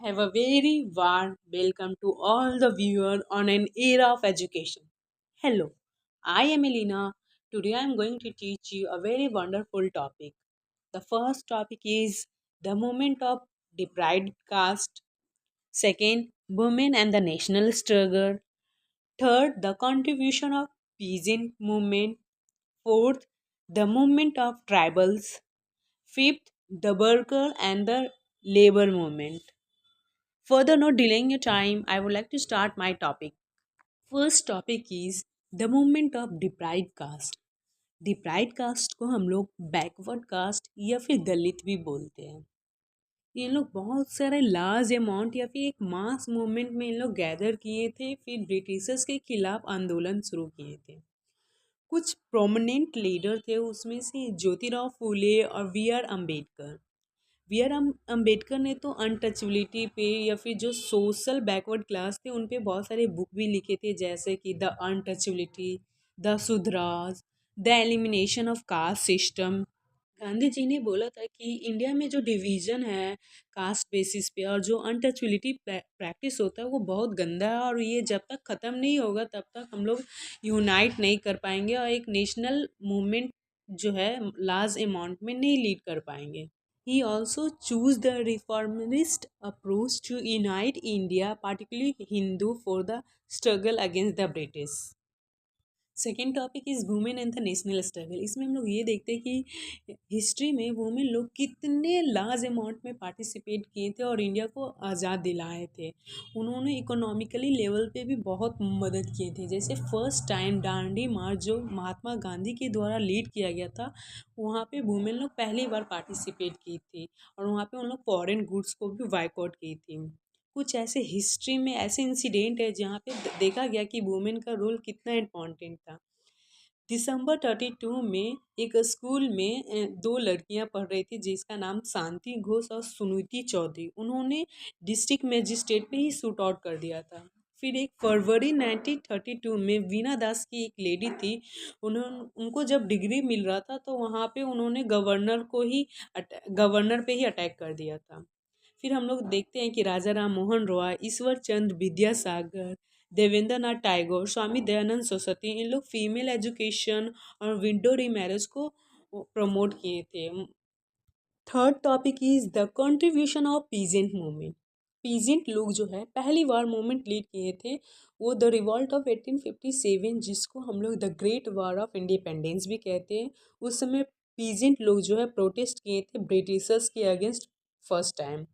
Have a very warm welcome to all the viewers on an era of education. Hello, I am Elena. Today I am going to teach you a very wonderful topic. The first topic is the movement of deprived caste. Second, women and the national struggle. Third, the contribution of peasant movement. Fourth, the movement of tribals. Fifth, the worker and the labor movement. Further, not delaying your time, I would like to start my topic. First topic is the movement of deprived caste. Deprived caste को हम लोग backward caste या फिर दलित भी बोलते हैं। ये लोग बहुत सारे लार्ज अमाउंट या फिर एक मास मूवमेंट में इन लोग गैदर किए थे, फिर ब्रिटिशर्स के खिलाफ आंदोलन शुरू किए थे। कुछ प्रोमिनेंट लीडर थे, उसमें से ज्योतिराव फूले और वी आर अम्बेडकर। अम्बेडकर ने तो अनटचबिलिटी पे या फिर जो सोशल बैकवर्ड क्लास थे उन पे बहुत सारे बुक भी लिखे थे, जैसे कि द अनटचबिलिटी, द सुधराज, the elimination of caste system. Gandhi ji ने बोला था कि इंडिया में जो डिवीज़न है कास्ट बेसिस पे और जो अनटचबिलिटी प्रैक्टिस होता है वो बहुत गंदा है, और ये जब तक ख़त्म नहीं होगा तब तक हम लोग यूनाइट नहीं कर पाएंगे और एक नेशनल मूवमेंट जो है लार्ज अमाउंट में नहीं लीड कर पाएंगे। He also chose the reformist approach to unite India, particularly Hindu, for the struggle against the British. Second topic is women and the national struggle. इसमें हम लोग ये देखते हैं कि हिस्ट्री में वुमेन लोग कितने लार्ज अमाउंट में पार्टिसिपेट किए थे और इंडिया को आज़ाद दिलाए थे। उन्होंने इकोनॉमिकली लेवल पे भी बहुत मदद किए थे। जैसे फर्स्ट टाइम दांडी मार्च जो महात्मा गांधी के द्वारा लीड किया गया था, वहाँ पे वुमेन लोग पहली बार पार्टिसिपेट की थी और वहाँ पे उन लोग फॉरेन गुड्स को भी बाइकआउट की थी। कुछ ऐसे हिस्ट्री में ऐसे इंसिडेंट है जहाँ पे देखा गया कि वुमेन का रोल कितना इम्पोर्टेंट था। दिसंबर 32 में एक स्कूल में दो लड़कियां पढ़ रही थी जिसका नाम शांति घोष और सुनीति चौधरी। उन्होंने डिस्ट्रिक्ट मजिस्ट्रेट पे ही शूट आउट कर दिया था। फिर एक फरवरी 1932 में वीना दास की एक लेडी थी, उनको जब डिग्री मिल रहा था तो वहाँ पे उन्होंने गवर्नर पे ही अटैक कर दिया था। फिर हम लोग देखते हैं कि राजा राम मोहन रॉय, ईश्वर चंद्र विद्यासागर, देवेंद्र नाथ टैगोर, स्वामी दयानंद सरस्वती, इन लोग फीमेल एजुकेशन और विंडो रीमैरिज को प्रमोट किए थे। Third topic is the contribution of peasant movement. Peasant लोग जो है पहली बार मूवमेंट लीड किए थे, वो द रिवॉल्ट ऑफ 1857, जिसको हम लोग the great war of independence भी कहते हैं। उस समय पीजेंट लोग जो है प्रोटेस्ट किए थे ब्रिटिशर्स के अगेंस्ट फर्स्ट टाइम।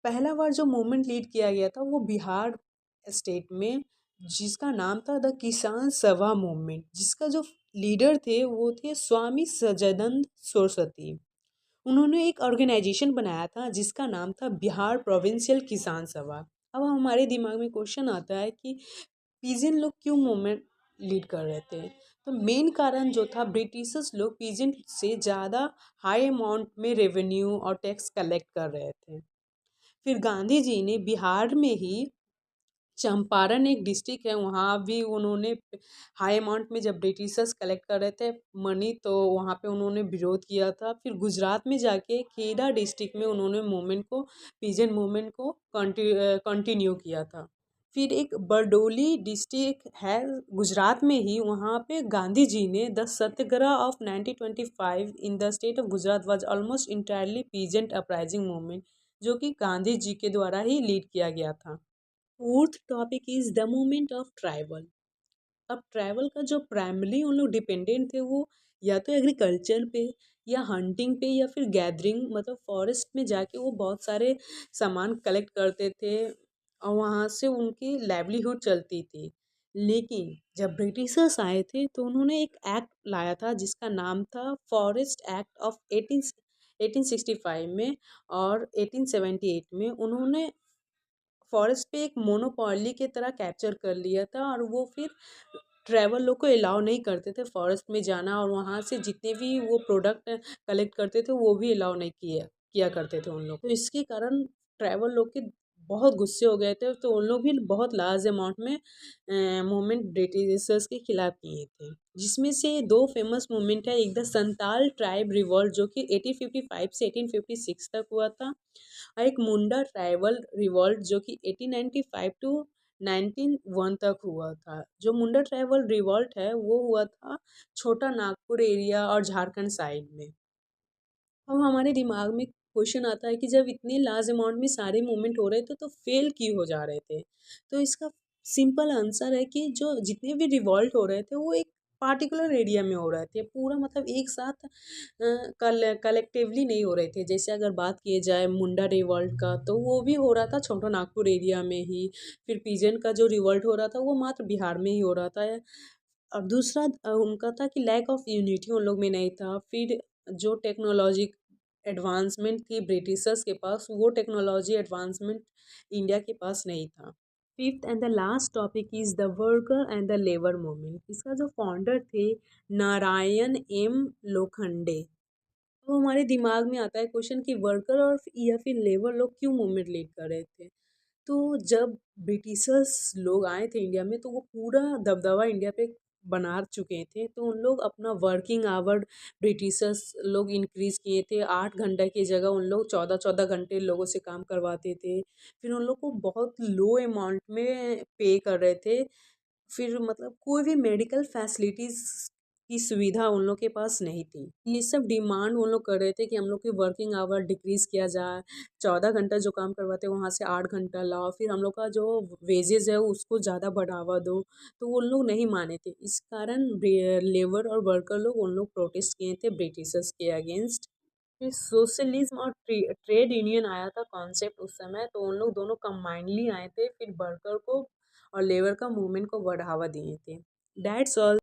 पहला बार जो मूवमेंट लीड किया गया था वो बिहार स्टेट में, जिसका नाम था द किसान सभा मूवमेंट, जिसका जो लीडर थे वो थे स्वामी सच्चिदानंद सरस्वती। उन्होंने एक ऑर्गेनाइजेशन बनाया था जिसका नाम था बिहार प्रोविंशियल किसान सभा। अब हमारे दिमाग में क्वेश्चन आता है कि पीजेंट लोग क्यों मूवमेंट लीड कर रहे थे। तो मेन कारण जो था, ब्रिटिशर्स लोग पीजेंट से ज़्यादा हाई अमाउंट में रेवेन्यू और टैक्स कलेक्ट कर रहे थे। फिर गांधी जी ने बिहार में ही चंपारण एक डिस्ट्रिक्ट है, वहाँ भी उन्होंने हाई अमाउंट में जब ब्रिटिशर्स कलेक्ट कर रहे थे मनी तो वहाँ पे उन्होंने विरोध किया था। फिर गुजरात में जाके खेड़ा डिस्ट्रिक्ट में उन्होंने मूवमेंट को, पीजेंट मूवमेंट को कंटिन्यू किया था। फिर एक बरडोली डिस्ट्रिक्ट है गुजरात में ही, वहाँ पे गांधी जी ने the Satyagraha of 1925 in the state of Gujarat was almost entirely peasant uprising movement, जो कि गांधी जी के द्वारा ही लीड किया गया था। Fourth topic is the movement of tribal. अब ट्राइबल का जो प्राइमरी उन लोग डिपेंडेंट थे वो या तो एग्रीकल्चर पे या हंटिंग पे या फिर गैदरिंग, मतलब फॉरेस्ट में जाके वो बहुत सारे सामान कलेक्ट करते थे और वहाँ से उनकी लाइवलीहुड चलती थी। लेकिन जब ब्रिटिशर्स आए थे तो उन्होंने एक एक्ट लाया था जिसका नाम था फॉरेस्ट एक्ट ऑफ 1865 में, और 1878 में उन्होंने फॉरेस्ट पे एक मोनोपोली की तरह कैप्चर कर लिया था, और वो फिर ट्रैवल लोग को अलाउ नहीं करते थे फॉरेस्ट में जाना, और वहाँ से जितने भी वो प्रोडक्ट कलेक्ट करते थे वो भी अलाउ नहीं किया किया करते थे उन लोग। तो इसके कारण ट्रैवल लोग के बहुत गुस्से हो गए थे, तो उन लोग भी बहुत लार्ज अमाउंट में मूवमेंट ब्रिटिशर्स के खिलाफ किए थे। जिसमें से दो फेमस मूवमेंट है, एक द संताल ट्राइब रिवॉल्ट जो कि 1855 से 1856 तक हुआ था, और एक मुंडा ट्राइबल रिवॉल्ट जो कि 1895 टू 1901 तक हुआ था। जो मुंडा ट्राइबल रिवॉल्ट है वो हुआ था छोटा नागपुर एरिया और झारखंड साइड में। अब हमारे दिमाग में क्वेश्चन आता है कि जब इतने लार्ज अमाउंट में सारे मूवमेंट हो रहे थे तो फेल क्यों हो जा रहे थे। तो इसका सिंपल आंसर है कि जो जितने भी रिवॉल्ट हो रहे थे वो एक पार्टिकुलर एरिया में हो रहे थे, पूरा मतलब एक साथ कलेक्टिवली नहीं हो रहे थे। जैसे अगर बात किए जाए मुंडा रिवॉल्ट का तो वो भी हो रहा था छोटा नागपुर एरिया में ही। फिर पीजन का जो रिवॉल्ट हो रहा था वो मात्र बिहार में ही हो रहा था। और दूसरा उनका था कि लैक ऑफ यूनिटी उन लोग में नहीं था। फिर जो टेक्नोलॉजी एडवांसमेंट थी ब्रिटिशर्स के पास, वो टेक्नोलॉजी एडवांसमेंट इंडिया के पास नहीं था। Fifth and the last topic is the worker and the labour movement. इसका जो फाउंडर थे नारायण एम लोखंडे। तो हमारे दिमाग में आता है क्वेश्चन कि वर्कर और या फिर लेबर लोग क्यों मूवमेंट लीड कर रहे थे। तो जब ब्रिटिशर्स लोग आए थे इंडिया में तो वो पूरा दबदबा इंडिया पे बना चुके थे, तो उन लोग अपना वर्किंग आवर ब्रिटिशर्स लोग इंक्रीज़ किए थे। 8 घंटे की जगह उन लोग 14-14 घंटे लोगों से काम करवाते थे। फिर उन लोग को बहुत लो अमाउंट में पे कर रहे थे। फिर मतलब कोई भी मेडिकल फैसिलिटीज़ की सुविधा उन लोग के पास नहीं थी। ये सब डिमांड उन लोग कर रहे थे कि हम लोग की वर्किंग आवर डिक्रीज़ किया जाए। 14 घंटा जो काम करवाते हैं वहाँ से 8 घंटा लाओ। फिर हम लोग का जो वेजेस है उसको ज़्यादा बढ़ावा दो। तो वो लोग नहीं माने थे। इस कारण लेबर और वर्कर लोग उन लोग प्रोटेस्ट किए थे ब्रिटिशर्स के अगेंस्ट। फिर सोशलिज्म और ट्रेड यूनियन आया था कॉन्सेप्ट उस समय, तो उन लोग दोनों कंबाइनली आए थे। फिर वर्कर को और लेबर का मूवमेंट को बढ़ावा दिए थे। That's all.